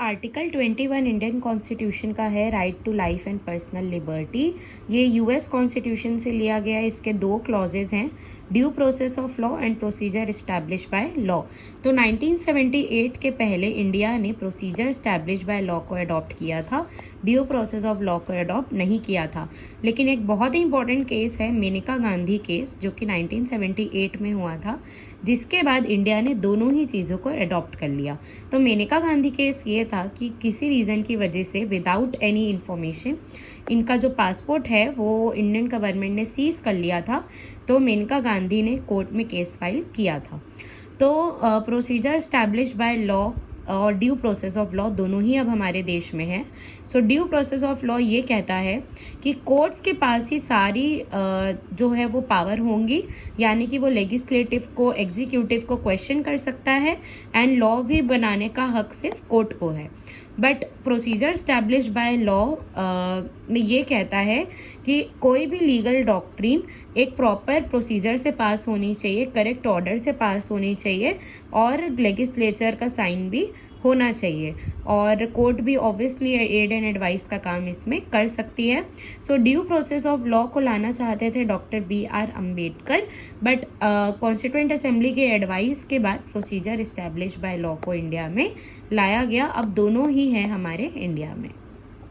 Article 21 Indian constitution का है right to life and personal liberty. ये यूएस कॉन्स्टिट्यूशन से लिया गया है। इसके दो क्लॉजेज हैं, due process of law and procedure establish by law. तो 1978 के पहले इंडिया ने प्रोसीजर इस्टेब्लिश बाय लॉ को अडॉप्ट किया था, ड्यू प्रोसेस ऑफ लॉ को अडॉप्ट नहीं किया था। लेकिन एक बहुत ही इंपॉर्टेंट केस है मेनका गांधी केस, जो कि 1978 में हुआ था, जिसके बाद इंडिया ने दोनों ही चीज़ों को अडॉप्ट कर लिया। तो मेनका गांधी केस ये था कि किसी रीज़न की वजह से विदाउट एनी इन्फॉर्मेशन इनका जो पासपोर्ट है वो इंडियन गवर्नमेंट ने सीज कर लिया था। तो मेनका गांधी ने कोर्ट में केस फाइल किया था। तो प्रोसीजर एस्टैब्लिश बाय लॉ और ड्यू प्रोसेस ऑफ लॉ दोनों ही अब हमारे देश में है। So due process of law ये कहता है कि कोर्ट्स के पास ही सारी जो है वो पावर होंगी, यानी कि वो लेजिस्लेटिव को, एग्जीक्यूटिव को क्वेश्चन कर सकता है एंड लॉ भी बनाने का हक सिर्फ कोर्ट को है। But procedure establish by law में ये कहता है कि कोई भी लीगल डॉक्ट्रिन एक प्रॉपर प्रोसीजर से पास होनी चाहिए, करेक्ट ऑर्डर से पास होनी चाहिए और लेजिस्लेचर का साइन भी होना चाहिए, और कोर्ट भी ऑब्वियसली एड एंड एडवाइस का काम इसमें कर सकती है। So due process of law को लाना चाहते थे doctor BR Ambedkar, but constituent assembly के एडवाइस के बाद प्रोसीजर इस्टेब्लिश बाय लॉ को इंडिया में लाया गया। अब दोनों ही हैं हमारे इंडिया में।